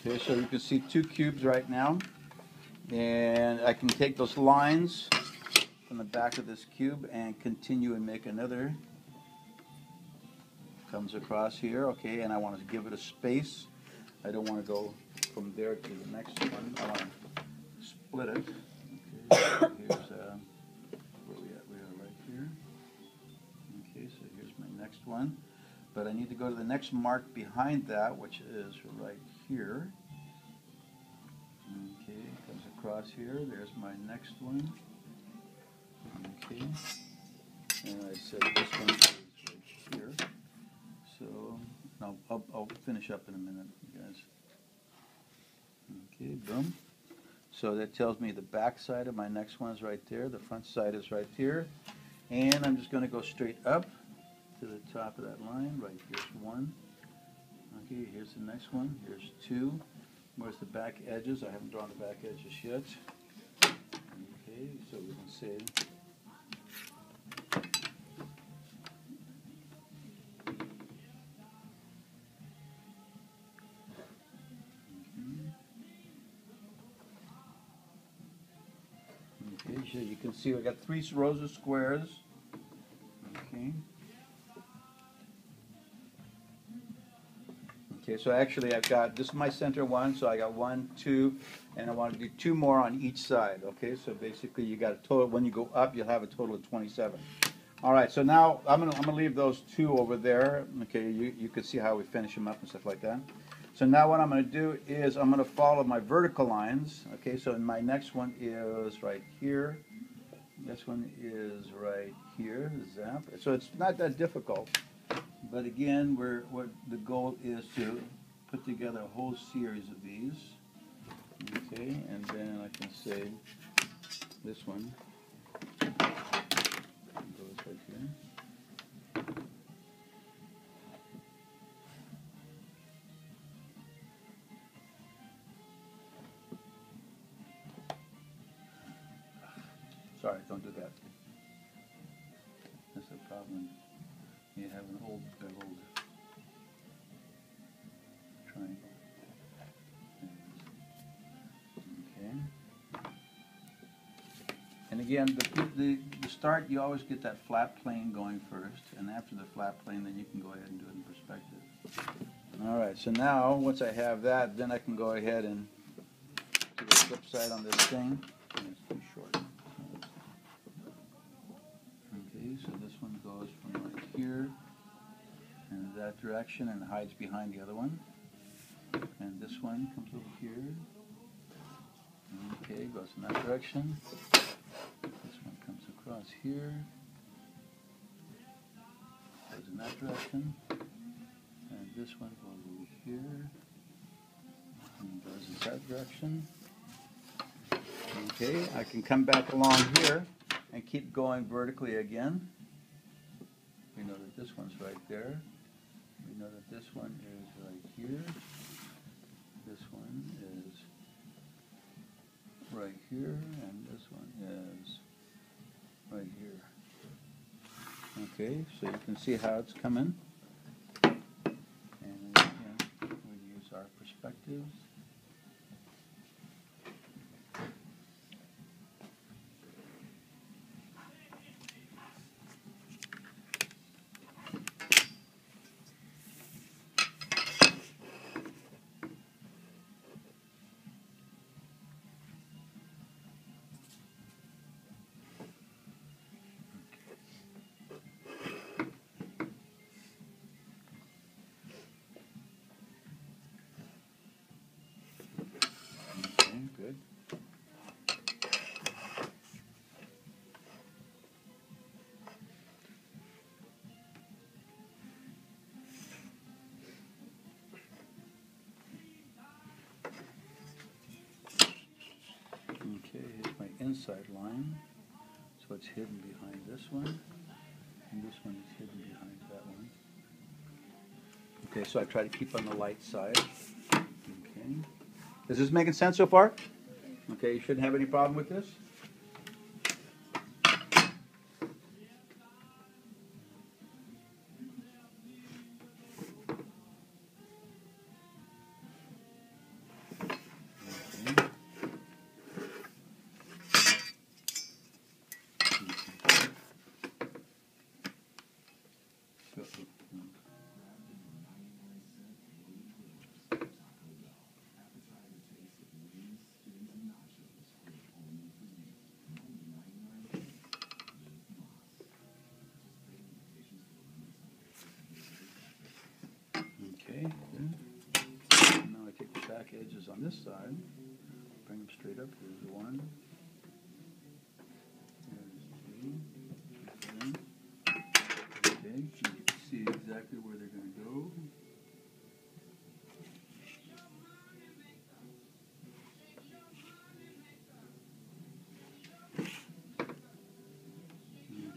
Okay, so you can see two cubes right now, and I can take those lines from the back of this cube and continue and make another. Comes across here, okay, and I want to give it a space. I don't want to go from there to the next one. I want to split it. Okay, so here's where we at? We are right here. Okay, so here's my next one. But I need to go to the next mark behind that, which is right here. Okay, comes across here. There's my next one. Okay, and I said this one is right here. So I'll finish up in a minute, guys. Okay, boom. So that tells me the back side of my next one is right there. The front side is right here. And I'm just going to go straight up to the top of that line. Right, here's one. Okay, here's the next one. Here's two. Where's the back edges? I haven't drawn the back edges yet. Okay, so we can say okay, so you can see we got 3 rows of squares. Okay. Okay, so actually I've got, this is my center one, so I got 1, 2, and I want to do 2 more on each side. Okay, so basically you got a total, when you go up, you'll have a total of 27. All right, so now I'm gonna leave those 2 over there. Okay, you can see how we finish them up and stuff like that. So now what I'm going to do is I'm going to follow my vertical lines. Okay, so my next one is right here. This one is right here. Zap. So it's not that difficult. But again, what the goal is to put together a whole series of these. Okay, and then I can say this one goes right here. Sorry, don't do that. That's the problem. You have an old beveled triangle. Okay. And again, the start, you always get that flat plane going first, and after the flat plane, then you can go ahead and do it in perspective. All right, so now, once I have that, then I can go ahead and do the flip side on this thing. It's too short. Okay, so this one goes from right here in that direction and hides behind the other one. And this one comes over here. Okay, goes in that direction. This one comes across here. Goes in that direction. And this one goes over here. And goes in that direction. Okay, I can come back along here and keep going vertically again. We know that this one's right there. We know that this one is right here. This one is right here, and this one is right here. Okay, so you can see how it's coming. And again, we use our perspectives. Good. Okay, here's my inside line. So it's hidden behind this one, and this one is hidden behind that one. Okay, so I try to keep on the light side. Okay. Is this making sense so far? Okay, you shouldn't have any problem with this? back edges on this side. Bring them straight up. Here's one. Here's two. Okay, you can see exactly where they're going to go.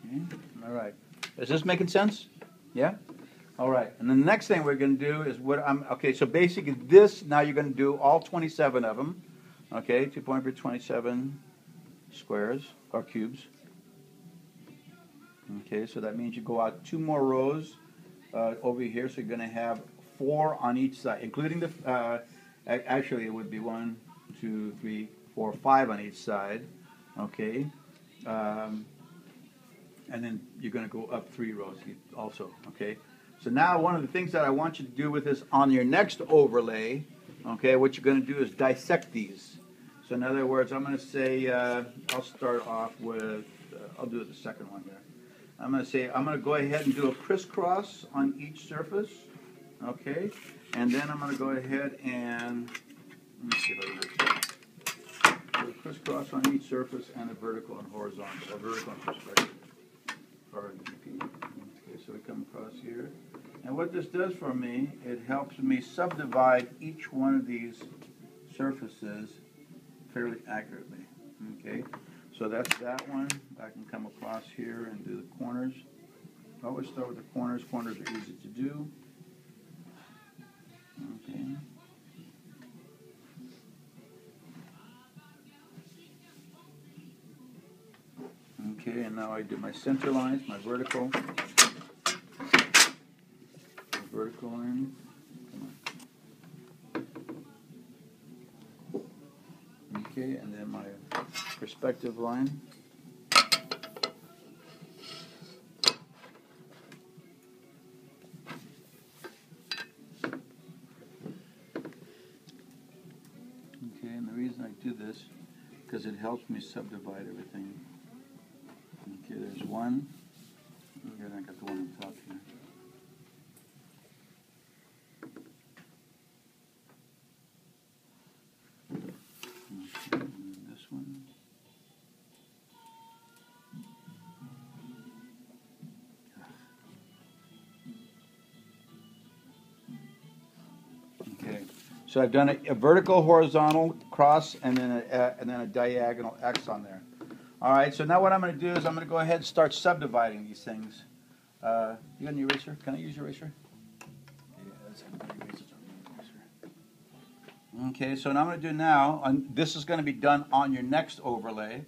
Okay, all right. Is this making sense? Yeah? All right, and the next thing we're going to do is okay, so basically this, now you're going to do all 27 of them, okay, 2.27 squares, or cubes. Okay, so that means you go out 2 more rows over here, so you're going to have 4 on each side, including the, actually it would be 1, 2, 3, 4, 5 on each side, okay, and then you're going to go up 3 rows also, okay. So now one of the things that I want you to do with this on your next overlay, okay, what you're going to do is dissect these. So in other words, I'm going to say, I'll start off with, I'll do the second one here. I'm going to say, I'm going to go ahead and do a crisscross on each surface, okay, and then I'm going to go ahead and, let me see if I can do a crisscross on each surface and a vertical and horizontal, or vertical and perspective, or VP. Okay, so we come across here. And what this does for me, it helps me subdivide each one of these surfaces fairly accurately. Okay, so that's that one. I can come across here and do the corners. I always start with the corners. Corners are easy to do. Okay. Okay, and now I do my center lines, my vertical. Vertical line. Come on. Okay, and then my perspective line. Okay, and the reason I do this, because it helps me subdivide everything. Okay, there's one. And then I got the one on top here. Okay, so I've done a vertical, horizontal, cross, and then a diagonal X on there. All right, so now what I'm going to do is I'm going to go ahead and start subdividing these things. You got an eraser? Can I use your eraser? Okay, so what I'm going to do now, this is going to be done on your next overlay.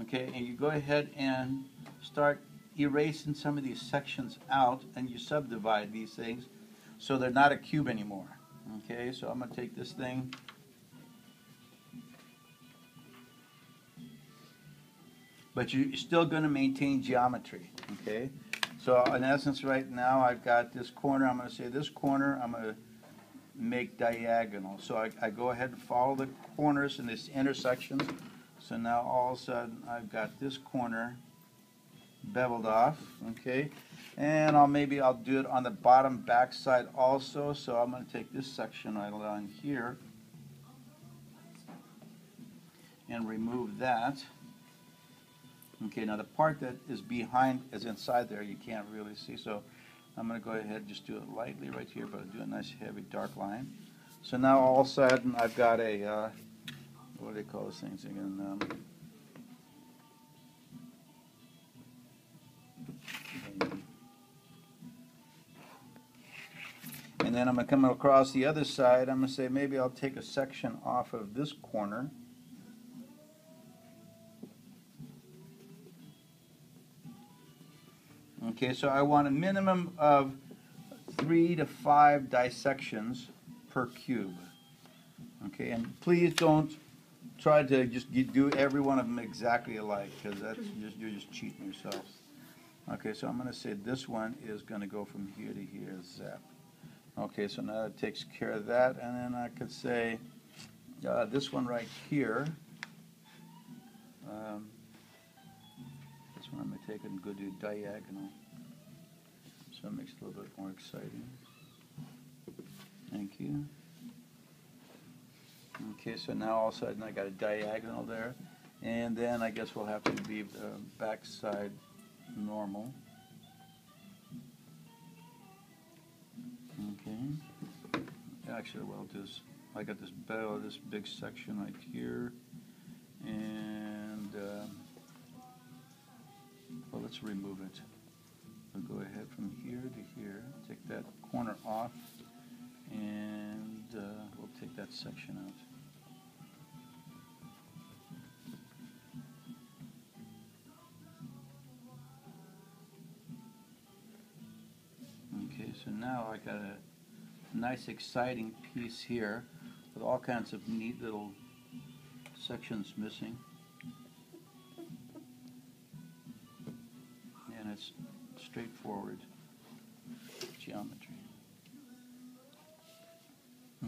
Okay, and you go ahead and start erasing some of these sections out, and you subdivide these things so they're not a cube anymore. Okay, so I'm going to take this thing, but you're still going to maintain geometry. Okay, so in essence right now I've got this corner. I'm going to say this corner I'm going to make diagonal. So I go ahead and follow the corners in this intersection. So now all of a sudden I've got this corner beveled off, okay, and maybe I'll do it on the bottom back side also. So I'm going to take this section right along here and remove that. Okay, now the part that is behind is inside there, you can't really see, so I'm going to go ahead and just do it lightly right here, but I'll do a nice heavy dark line. So now all of a sudden I've got a what do they call those things again? And then I'm going to come across the other side. I'm going to say maybe I'll take a section off of this corner. Okay, so I want a minimum of 3 to 5 dissections per cube. Okay, and please don't try to just do every one of them exactly alike, because you're just cheating yourself. Okay, so I'm going to say this one is going to go from here to here, zap. Okay, so now that takes care of that, and then I could say this one right here. This one I'm going to take and go do diagonal. So it makes it a little bit more exciting. Thank you. Okay, so now all of a sudden I got a diagonal there, and then I guess we'll have to leave the back side normal. Okay. Actually, well, just I got this big section right here, and well, let's remove it. We'll go ahead from here to here, take that corner off, and we'll take that section out. Okay, so now I got a nice exciting piece here with all kinds of neat little sections missing, and it's straightforward geometry.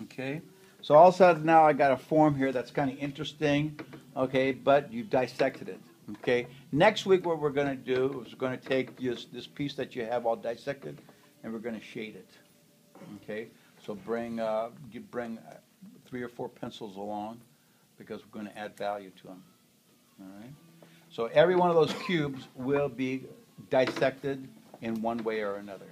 Okay, so all of a sudden now I got a form here that's kind of interesting, okay, but you've dissected it. Okay, next week what we're going to do is we're going to take this piece that you have all dissected and we're going to shade it. Okay, so bring 3 or 4 pencils along because we're going to add value to them. All right, so every one of those cubes will be dissected in one way or another.